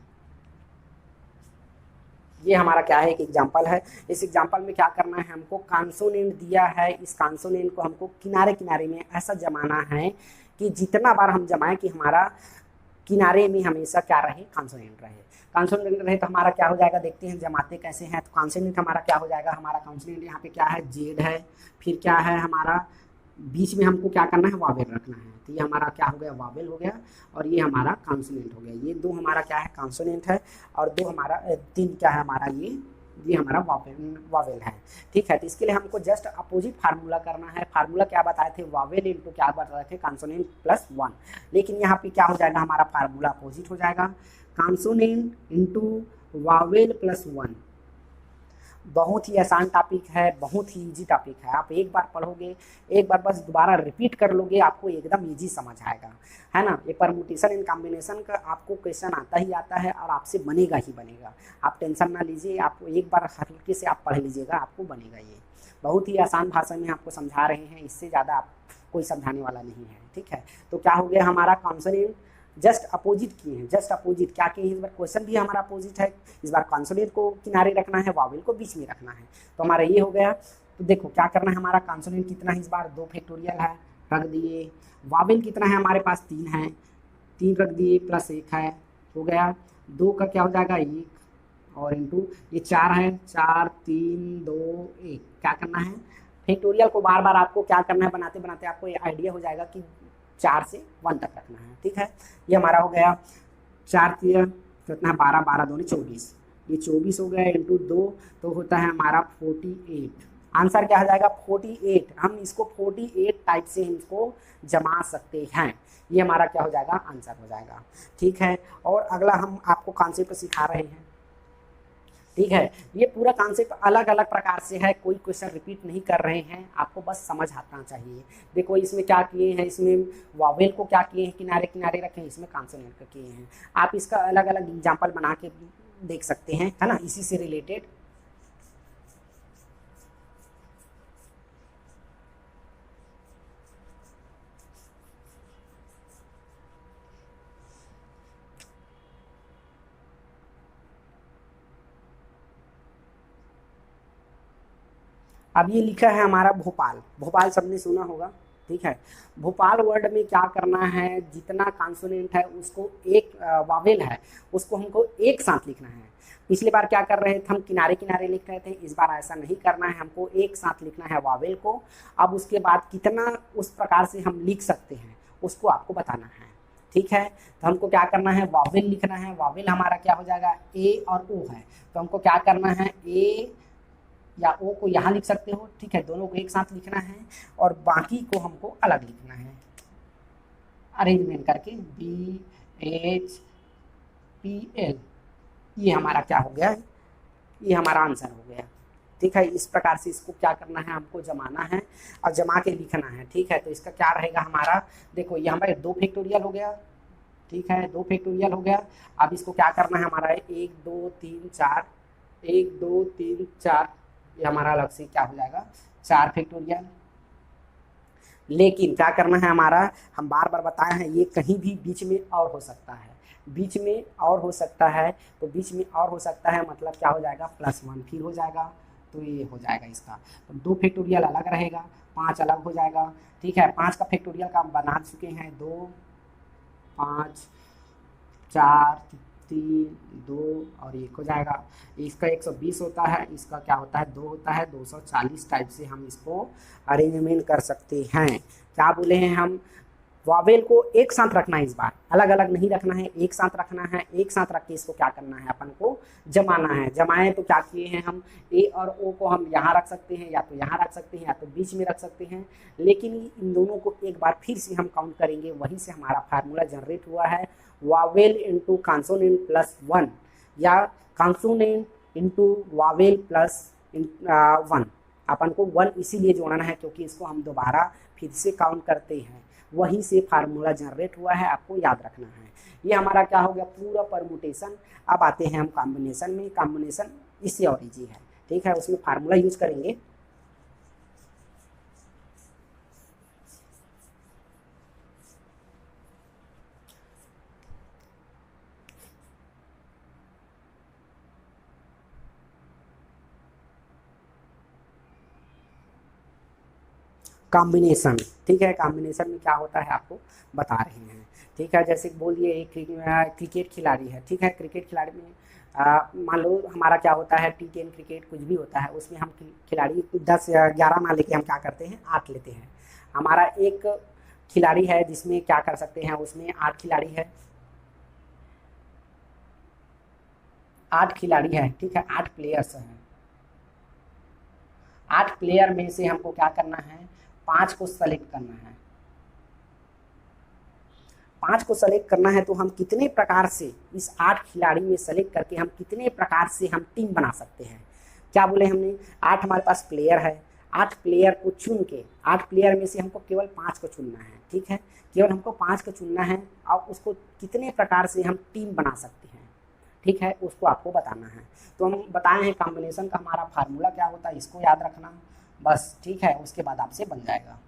ये हमारा क्या है, एक एग्जाम्पल है। इस एग्जाम्पल में क्या करना है, हमको कॉन्सोनेंट दिया है, इस कॉन्सोनेंट को हमको किनारे किनारे में ऐसा जमाना है कि जितना बार हम जमाएं कि हमारा किनारे में हमेशा क्या रहे, कॉन्सोनेंट रहे। कॉन्सोनेंट रहे तो हमारा क्या हो जाएगा, देखते हैं जमाते कैसे हैं। तो कॉन्सोनेंट हमारा क्या हो जाएगा, हमारा कॉन्सोनेंट यहाँ पे क्या है, जेड है, फिर क्या है हमारा बीच में हमको क्या करना है, वावेल रखना है। तो ये हमारा क्या हो गया, वावेल हो गया, और ये हमारा कॉन्सोनेंट हो गया। ये 2 हमारा क्या है, कॉन्सोनेंट है, और 2 हमारा 3 क्या है हमारा, ये हमारा वावेल है, ठीक है। तो इसके लिए हमको जस्ट अपोजिट फार्मूला करना है। फार्मूला क्या बताए थे, वावेल इंटू क्या बताए थे, कॉन्सोनेंट +1। लेकिन यहाँ पे क्या हो जाएगा, हमारा फार्मूला अपोजिट हो जाएगा, कॉन्सोनेंट इंटू वावेल +1। बहुत ही आसान टॉपिक है, बहुत ही इजी टॉपिक है। आप एक बार पढ़ोगे, एक बार बस दोबारा रिपीट कर लोगे, आपको एकदम इजी समझ आएगा, है ना। ये परमुटेशन एंड कॉम्बिनेशन का आपको क्वेश्चन आता ही आता है और आपसे बनेगा ही बनेगा। आप टेंशन ना लीजिए, आपको एक बार हल्के से आप पढ़ लीजिएगा, आपको बनेगा। ये बहुत ही आसान भाषा में आपको समझा रहे हैं, इससे ज़्यादा आप कोई समझाने वाला नहीं है, ठीक है। तो क्या हो गया, हमारा कॉन्सोनेंट जस्ट अपोजिट किए हैं। जस्ट अपोजिट क्या किए हैं, इस बार क्वेश्चन भी हमारा अपोजिट है। इस बार कॉन्सोनेंट को किनारे रखना है, वावेल को बीच में रखना है। तो हमारा ये हो गया। तो देखो क्या करना है, हमारा कॉन्सोनेंट कितना है, इस बार 2 फैक्टोरियल है, रख दिए। वावेल कितना है हमारे पास, 3 है, 3 रख दिए, +1 है, हो गया। 2 का क्या हो जाएगा, 1, और इंटू ये 4 है, 4 3 2 1। क्या करना है, फैक्टोरियल को बार बार आपको क्या करना है, बनाते बनाते आपको ये आइडिया हो जाएगा कि 4 से 1 तक रखना है, ठीक है। ये हमारा हो गया 4 कितना है, 12 12 2 24, ये 24 हो गया, इंटू 2 तो होता है हमारा 48। आंसर क्या हो जाएगा, 48। हम इसको 48 टाइप से इसको जमा सकते हैं। ये हमारा क्या हो जाएगा, आंसर हो जाएगा, ठीक है। और अगला हम आपको कॉन्सेप्ट सिखा रहे हैं। ठीक है, ये पूरा कॉन्सेप्ट अलग अलग प्रकार से है, कोई क्वेश्चन रिपीट नहीं कर रहे हैं, आपको बस समझ आना चाहिए। देखो इसमें क्या किए हैं, इसमें वावेल को क्या किए हैं, किनारे किनारे रखे हैं, इसमें कॉन्सोनेंट को किए हैं। आप इसका अलग अलग एग्जाम्पल बना के देख सकते हैं, है ना, इसी से रिलेटेड। अब ये लिखा है हमारा भोपाल, भोपाल सबने सुना होगा, ठीक है। भोपाल वर्ड में क्या करना है, जितना कॉन्सोनेंट है उसको एक वावेल है उसको हमको एक साथ लिखना है। पिछली बार क्या कर रहे थे, हम किनारे किनारे लिख रहे थे, इस बार ऐसा नहीं करना है, हमको एक साथ लिखना है वावेल को। अब उसके बाद कितना उस प्रकार से हम लिख सकते हैं उसको आपको बताना है, ठीक है। तो हमको क्या करना है, वावेल लिखना है। वावेल हमारा क्या हो जाएगा, ए और ओ है, तो हमको क्या करना है, ए या ओ को यहाँ लिख सकते हो, ठीक है, दोनों को एक साथ लिखना है और बाकी को हमको अलग लिखना है, अरेंजमेंट करके BHPL। ये हमारा क्या हो गया, ये हमारा आंसर हो गया, ठीक है। इस प्रकार से इसको क्या करना है, हमको जमाना है और जमा के लिखना है, ठीक है। तो इसका क्या रहेगा हमारा, देखो ये हमारे 2 फैक्टोरियल हो गया, ठीक है, 2 फैक्टोरियल हो गया। अब इसको क्या करना है हमारा, 1 2 3 4, 1 2 3 4, ये हमारा अलग से क्या हो जाएगा 4 फैक्टोरियल। लेकिन क्या करना है हमारा, हम बार बार बताए हैं, ये कहीं भी बीच में और हो सकता है, बीच में और हो सकता है। तो बीच में और हो सकता है मतलब क्या हो जाएगा, +1 फिर हो जाएगा, तो ये हो जाएगा इसका। तो 2 फैक्टोरियल अलग रहेगा, 5 अलग हो जाएगा, ठीक है। 5 का फैक्टोरियल का हम बना चुके हैं, 2 5 4 3 2 और 1 हो जाएगा। इसका 120 होता है, इसका क्या होता है 2 होता है, 240 टाइप से हम इसको अरेंजमेंट कर सकते हैं। क्या बोले हैं हम, वावेल को एक साथ रखना है, इस बार अलग अलग नहीं रखना है, एक साथ रखना है। एक साथ रख के इसको क्या करना है, अपन को जमाना है। जमाए तो क्या किए हैं हम, ए और ओ को हम यहाँ रख सकते हैं, या तो यहाँ रख सकते हैं, या तो बीच में रख सकते हैं। लेकिन इन दोनों को एक बार फिर से हम काउंट करेंगे, वहीं से हमारा फार्मूला जनरेट हुआ है, वावेल इंटू कॉन्सोनेंट +1 या कॉन्सोनेंट इंटू वावेल +1। अपन को 1 इसीलिए जोड़ना है क्योंकि इसको हम दोबारा फिर से काउंट करते हैं, वहीं से फार्मूला जनरेट हुआ है, आपको याद रखना है। ये हमारा क्या हो गया, पूरा परमुटेशन। अब आते हैं हम कॉम्बिनेशन में। कॉम्बिनेशन इससे और ईजी है, ठीक है, उसमें फार्मूला यूज करेंगे। कॉम्बिनेशन, ठीक है, कॉम्बिनेशन में क्या होता है आपको बता रहे हैं, ठीक है। जैसे बोलिए एक क्रिकेट खिलाड़ी है, ठीक है, क्रिकेट खिलाड़ी में मान लो हमारा क्या होता है, T10 क्रिकेट कुछ भी होता है, उसमें हम खिलाड़ी 10 या 11 मान लेके हम क्या करते हैं, 8 लेते हैं। हमारा एक खिलाड़ी है जिसमें क्या कर सकते हैं, उसमें 8 खिलाड़ी है, 8 खिलाड़ी है, ठीक है, 8 प्लेयर्स हैं। 8 प्लेयर में से हमको क्या करना है, 5 को सेलेक्ट करना है। 5 को सेलेक्ट करना है तो हम कितने प्रकार से इस 8 खिलाड़ी में सेलेक्ट करके हम कितने प्रकार से हम टीम बना सकते हैं। क्या बोले हमने, 8 हमारे पास प्लेयर है, 8 प्लेयर को चुन के 8 प्लेयर में से हमको केवल 5 को चुनना है, ठीक है, केवल हमको 5 को चुनना है और उसको कितने प्रकार से हम टीम बना सकते हैं, ठीक है, उसको आपको बताना है। तो हम बताए हैं कॉम्बिनेशन का हमारा फार्मूला क्या होता है, इसको याद रखना बस, ठीक है। उसके बाद आपसे बन जाएगा।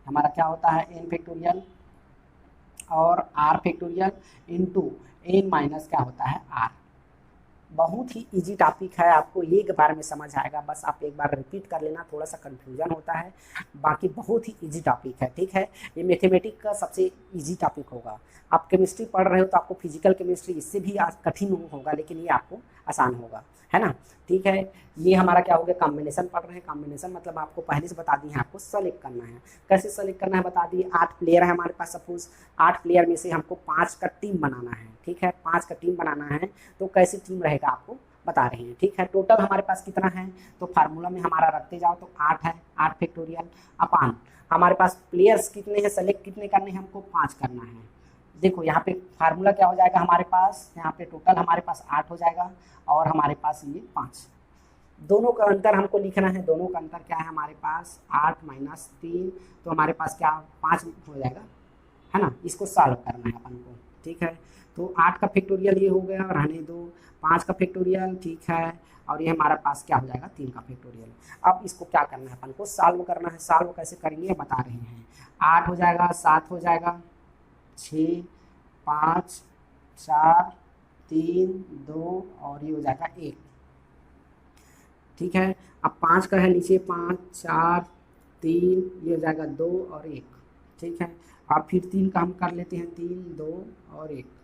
हमारा क्या होता है, n फैक्टोरियल और r factorial into n minus क्या होता है r। बहुत ही इजी टॉपिक है, आपको एक बार में समझ आएगा, बस आप एक बार रिपीट कर लेना, थोड़ा सा कंफ्यूजन होता है, बाकी बहुत ही इजी टॉपिक है, ठीक है। ये मैथमेटिक्स का सबसे इजी टॉपिक होगा। आप केमिस्ट्री पढ़ रहे हो तो आपको फिजिकल केमिस्ट्री इससे भी कठिन होगा, लेकिन ये आपको आसान होगा, है ना, ठीक है। ये हमारा क्या हो गया, कॉम्बिनेशन पढ़ रहे हैं। कॉम्बिनेशन मतलब आपको पहले से बता दिए हैं, आपको सेलेक्ट करना है। कैसे सेलेक्ट करना है बता दिए। 8 प्लेयर है हमारे पास, सपोज 8 प्लेयर में से हमको 5 का टीम बनाना है, ठीक है, 5 का टीम बनाना है, तो कैसी टीम रहेगा आपको बता रहे हैं, ठीक है। टोटल हमारे पास कितना है, तो फार्मूला में हमारा रखते जाओ तो 8 है, 8 फैक्टोरियल अपान हमारे पास प्लेयर्स कितने हैं, सेलेक्ट कितने करने हैं हमको, 5 करना है, देखो यहाँ पे फार्मूला क्या हो जाएगा हमारे पास, यहाँ पे टोटल हमारे पास 8 हो जाएगा और हमारे पास ये 5। दोनों का अंतर हमको लिखना है, दोनों का अंतर क्या है हमारे पास 8 माइनस 3, तो हमारे पास क्या 5 हो जाएगा, है ना। इसको सॉल्व करना है अपन को, ठीक है। तो 8 का फैक्टोरियल ये हो गया, रहने दो 5 का फैक्टोरियल, ठीक है। और ये हमारे पास क्या हो जाएगा 3 का फैक्टोरियल। अब इसको क्या करना है अपन को, सॉल्व करना है। सॉल्व कैसे करेंगे बता रहे हैं। 8 हो जाएगा, 7 हो जाएगा, 6 5 4 3 2 और ये हो जाएगा 1, ठीक है। अब 5 का है नीचे, 5 4 3, ये हो जाएगा 2 और 1, ठीक है। अब फिर 3 का हम कर लेते हैं, 3 2 और 1।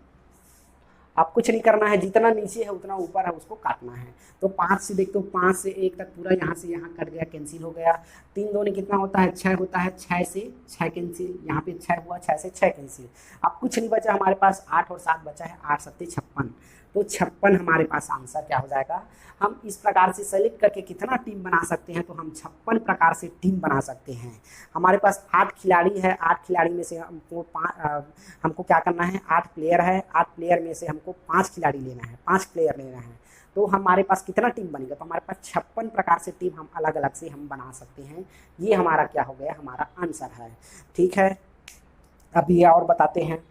अब कुछ नहीं करना है, जितना नीचे है उतना ऊपर है उसको काटना है। तो 5 से देखते हो, 5 से 1 तक पूरा यहाँ से यहाँ कट गया, कैंसिल हो गया। 3 2 कितना होता है 6 होता है, 6 से 6 कैंसिल, यहाँ पे 6 हुआ, 6 से 6 कैंसिल। अब कुछ नहीं बचा हमारे पास, 8 और 7 बचा है, 8 7 56। तो 56 हमारे पास आंसर क्या हो जाएगा। हम इस प्रकार से सेलेक्ट करके कितना टीम बना सकते हैं, तो हम 56 प्रकार से टीम बना सकते हैं। हमारे पास 8 खिलाड़ी है, 8 खिलाड़ी में से हमको क्या करना है, 8 प्लेयर है, 8 प्लेयर में से हमको 5 खिलाड़ी लेना है, 5 प्लेयर लेना है। तो हमारे पास कितना टीम बनेगा, तो हमारे पास 56 प्रकार से टीम हम अलग अलग से हम बना सकते हैं। ये हमारा क्या हो गया, हमारा आंसर है, ठीक है। अब ये और बताते हैं।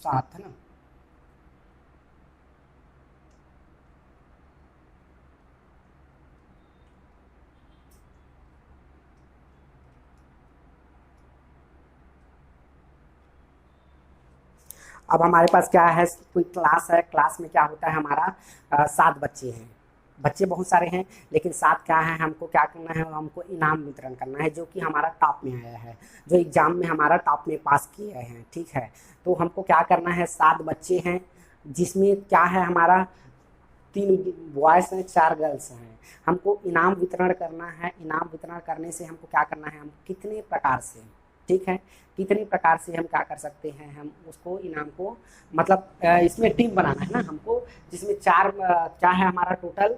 सात है ना, अब हमारे पास क्या है, कोई क्लास है, क्लास में क्या होता है हमारा 7 बच्चे हैं। बच्चे बहुत सारे हैं लेकिन 7 क्या है, हमको क्या करना है, हमको इनाम वितरण करना है जो कि हमारा टॉप में आया है, जो एग्जाम में हमारा टॉप में पास किए हैं, ठीक है। तो हमको क्या करना है, 7 बच्चे हैं जिसमें क्या है हमारा 3 बॉयज़ हैं, 4 गर्ल्स हैं। हमको इनाम वितरण करना है। इनाम वितरण करने से हमको क्या करना है, हम कितने प्रकार से, ठीक है, कितने प्रकार से हम क्या कर सकते हैं, हम उसको इनाम को मतलब इसमें टीम बनाना है ना हमको, जिसमें 4 क्या है हमारा टोटल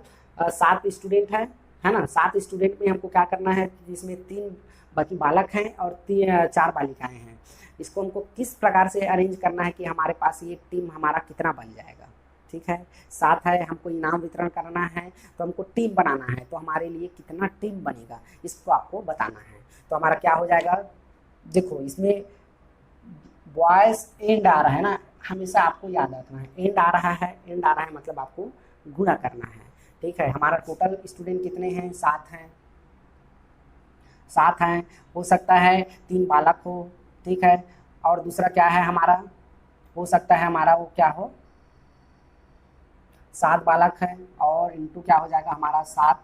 7 स्टूडेंट है ना। 7 स्टूडेंट में हमको क्या करना है, जिसमें 3 बाकी बालक हैं और 4 बालिकाएं हैं। इसको हमको किस प्रकार से अरेंज करना है कि हमारे पास ये टीम हमारा कितना बन जाएगा, ठीक है। 7 है, हमको इनाम वितरण करना है तो हमको टीम बनाना है, तो हमारे लिए कितना टीम बनेगा इसको आपको बताना है। तो हमारा क्या हो जाएगा, देखो इसमें बॉयज एंड आ रहा है ना, हमेशा आपको याद रखना है, एंड आ रहा है, एंड आ रहा है मतलब आपको गुणा करना है, ठीक है। हमारा टोटल स्टूडेंट कितने हैं, 7 हैं, 7 हैं। हो सकता है 3 बालक हो, ठीक है। और दूसरा क्या है हमारा, हो सकता है हमारा वो क्या हो, 7 बालक है और इंटू क्या हो जाएगा हमारा 7,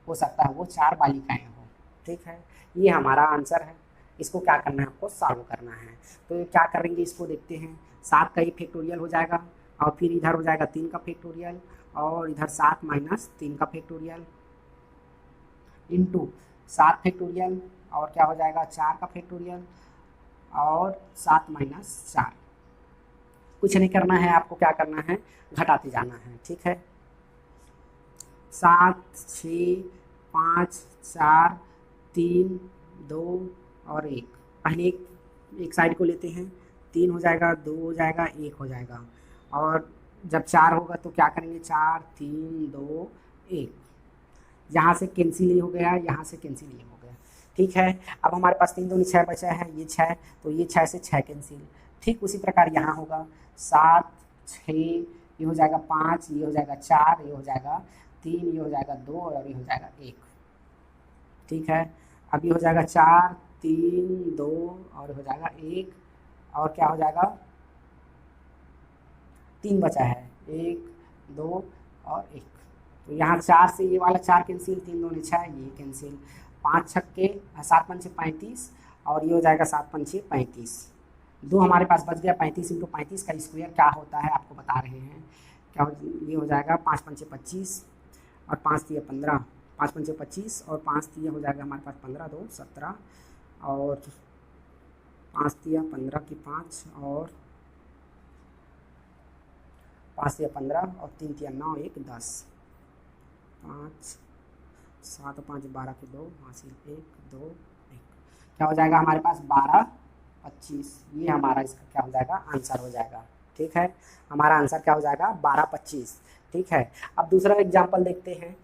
हो सकता है वो 4 बालिकाएं हो, ठीक है। ये हमारा आंसर है। इसको क्या करना है, आपको सॉल्व करना है। तो क्या करेंगे, इसको देखते हैं। 7 का ही फैक्टोरियल हो जाएगा और फिर इधर हो जाएगा 3 का फैक्टोरियल और इधर 7 माइनस 3 का फैक्टोरियल इंटू 7 फैक्टोरियल और क्या हो जाएगा 4 का फैक्टोरियल और 7 माइनस 4। कुछ नहीं करना है, आपको क्या करना है, घटाते जाना है, ठीक है। 7 6 5 4 3 2 और 1। पहले एक साइड को लेते हैं, 3 हो जाएगा, 2 हो जाएगा, 1 हो जाएगा और जब 4 होगा तो क्या करेंगे, 4 3 2 1। यहाँ से कैंसिल ही हो गया, यहाँ से कैंसिल ही हो गया, ठीक है। अब हमारे पास 3 दूनी 6 बचा है, ये 6, तो ये 6 से 6 कैंसिल। ठीक उसी प्रकार यहाँ होगा 7 6, ये हो जाएगा 5, ये हो जाएगा 4, ये हो जाएगा 3, ये हो जाएगा 2 और ये हो जाएगा 1, ठीक है। अब ये हो जाएगा 4 3 2 और हो जाएगा 1 और क्या हो जाएगा 3 बचा है, 1 2 और 1। तो यहाँ 4 से ये वाला 4 कैंसिल, 3 दूनी 6, ये कैंसिल, 5 छक्के 7 पंचे 35 और ये हो जाएगा 7 पंचे 35। 2 हमारे पास बच गया, 35 इंटू 35 का स्क्वायर क्या होता है आपको बता रहे हैं, क्या ये हो जाएगा 5 पंचे 25 और 5 दिए 15, 5 पंचे 25 और 5 तिया हो जाएगा हमारे पास 15, 2 17 और 5 तिया 15 की 5 और 5 तिया 15 और 3 तिया 9, 1 10, 5 7 5 12 के 2 हासिल 1 2 1, क्या हो जाएगा हमारे पास 12 25। ये हमारा इसका क्या हो जाएगा आंसर हो जाएगा। ठीक है, हमारा आंसर क्या हो जाएगा 12 25। ठीक है, अब दूसरा एग्जाम्पल देखते हैं।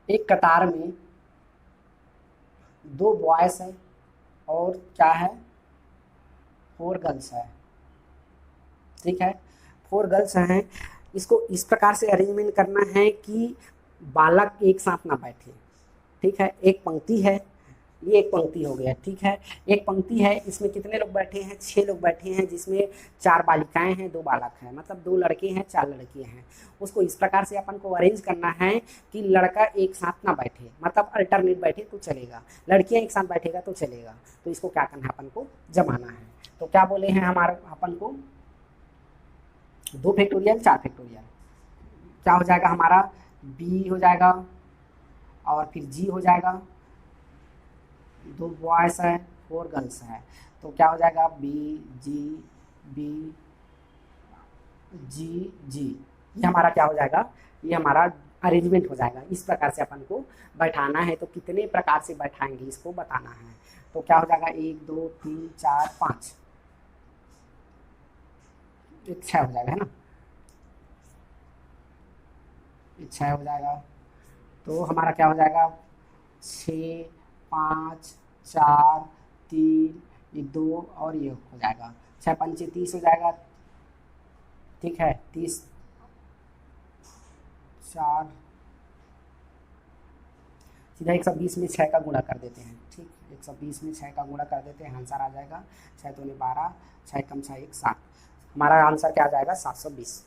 एक कतार में 2 बॉयज है और क्या है 4 गर्ल्स है। ठीक है, 4 गर्ल्स हैं। इसको इस प्रकार से अरेंजमेंट करना है कि बालक एक साथ ना बैठे। ठीक है, एक पंक्ति है, ये एक पंक्ति हो गया। ठीक है, एक पंक्ति है, इसमें कितने लोग बैठे हैं 6 लोग बैठे हैं, जिसमें 4 बालिकाएं हैं 2 बालक हैं, मतलब 2 लड़के हैं 4 लड़कियां हैं। उसको इस प्रकार से अपन को अरेंज करना है कि लड़का एक साथ ना बैठे, मतलब अल्टरनेट बैठे तो चलेगा, लड़कियां एक साथ बैठेगा तो चलेगा। तो इसको क्या करना है अपन को जमाना है। तो क्या बोले हैं हमारे अपन को 2 फैक्टोरियल 4 फैक्टोरियल, क्या हो जाएगा हमारा b हो जाएगा और फिर g हो जाएगा, 2 बॉयज है 4 गर्ल्स है, तो क्या हो जाएगा b g ये हमारा क्या हो जाएगा, ये हमारा अरेंजमेंट हो जाएगा। इस प्रकार से अपन को बैठाना है। तो कितने प्रकार से बैठाएंगे इसको बताना है। तो क्या हो जाएगा 1 2 3 4 5, 6 हो जाएगा, है ना, 6 हो जाएगा। तो हमारा क्या हो जाएगा 6 5 4 3 2 और ये हो जाएगा 6 पंचे 30 हो जाएगा। ठीक है, 30 4 सीधा 120 में 6 का गुणा कर देते हैं। ठीक, 120 में 6 का गुणा कर देते हैं, आंसर आ जाएगा 6 दूनी 12, 6 कम 6 1 7। हमारा आंसर क्या आ जाएगा 720।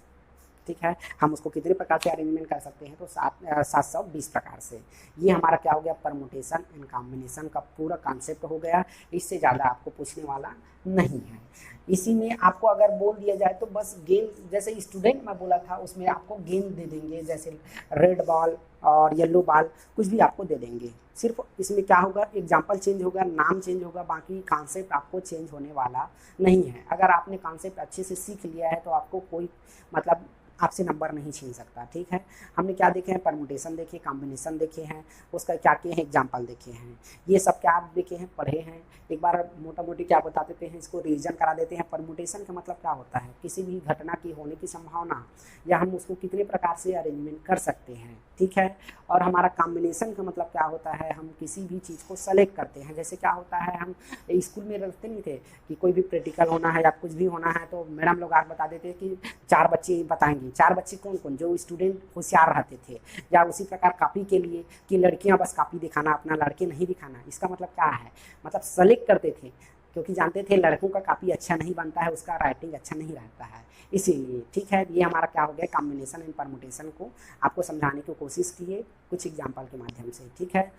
ठीक है, हम उसको कितने प्रकार से अरेंजमेंट कर सकते हैं तो 720 प्रकार से। ये हमारा क्या हो गया परमुटेशन एंड कॉम्बिनेशन का पूरा कॉन्सेप्ट हो गया। इससे ज़्यादा आपको पूछने वाला नहीं है। इसी में आपको अगर बोल दिया जाए तो बस गेंद, जैसे स्टूडेंट मैं बोला था उसमें आपको गेंद दे देंगे, जैसे रेड बॉल और येलो बॉल कुछ भी आपको दे देंगे। सिर्फ इसमें क्या होगा एग्जाम्पल चेंज होगा, नाम चेंज होगा, बाकी कॉन्सेप्ट आपको चेंज होने वाला नहीं है। अगर आपने कॉन्सेप्ट अच्छे से सीख लिया है तो आपको कोई मतलब आपसे नंबर नहीं छीन सकता। ठीक है, हमने क्या देखे हैं परमुटेशन देखे, कॉम्बिनेशन देखे हैं, उसका क्या किए हैं एग्जाम्पल देखे हैं, ये सब क्या आप देखे हैं पढ़े हैं। एक बार मोटा मोटी क्या बता देते हैं, इसको रिवीजन करा देते हैं। परमुटेशन का मतलब क्या होता है, किसी भी घटना की होने की संभावना या हम उसको कितने प्रकार से अरेंजमेंट कर सकते हैं। ठीक है, और हमारा कॉम्बिनेशन का मतलब क्या होता है, हम किसी भी चीज़ को सेलेक्ट करते हैं। जैसे क्या होता है, हम स्कूल में रखते नहीं थे कि कोई भी प्रैक्टिकल होना है या कुछ भी होना है तो मैडम लोग आज बता देते कि 4 बच्चे बताएंगे। 4 बच्चे कौन कौन, जो स्टूडेंट होशियार रहते थे। या उसी प्रकार कॉपी के लिए कि लड़कियां बस कॉपी दिखाना, अपना लड़के नहीं दिखाना। इसका मतलब क्या है, मतलब सेलेक्ट करते थे क्योंकि जानते थे लड़कों का कॉपी अच्छा नहीं बनता है, उसका राइटिंग अच्छा नहीं रहता है, इसीलिए। ठीक है, ये हमारा क्या हो गया कॉम्बिनेशन एंड परमुटेशन को आपको समझाने की कोशिश की है कुछ एग्जाम्पल के माध्यम से। ठीक है,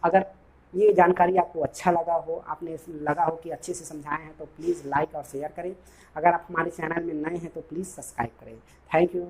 अगर ये जानकारी आपको अच्छा लगा हो, आपने लगा हो कि अच्छे से समझाए हैं तो प्लीज़ लाइक और शेयर करें। अगर आप हमारे चैनल में नए हैं तो प्लीज़ सब्सक्राइब करें। Thank you.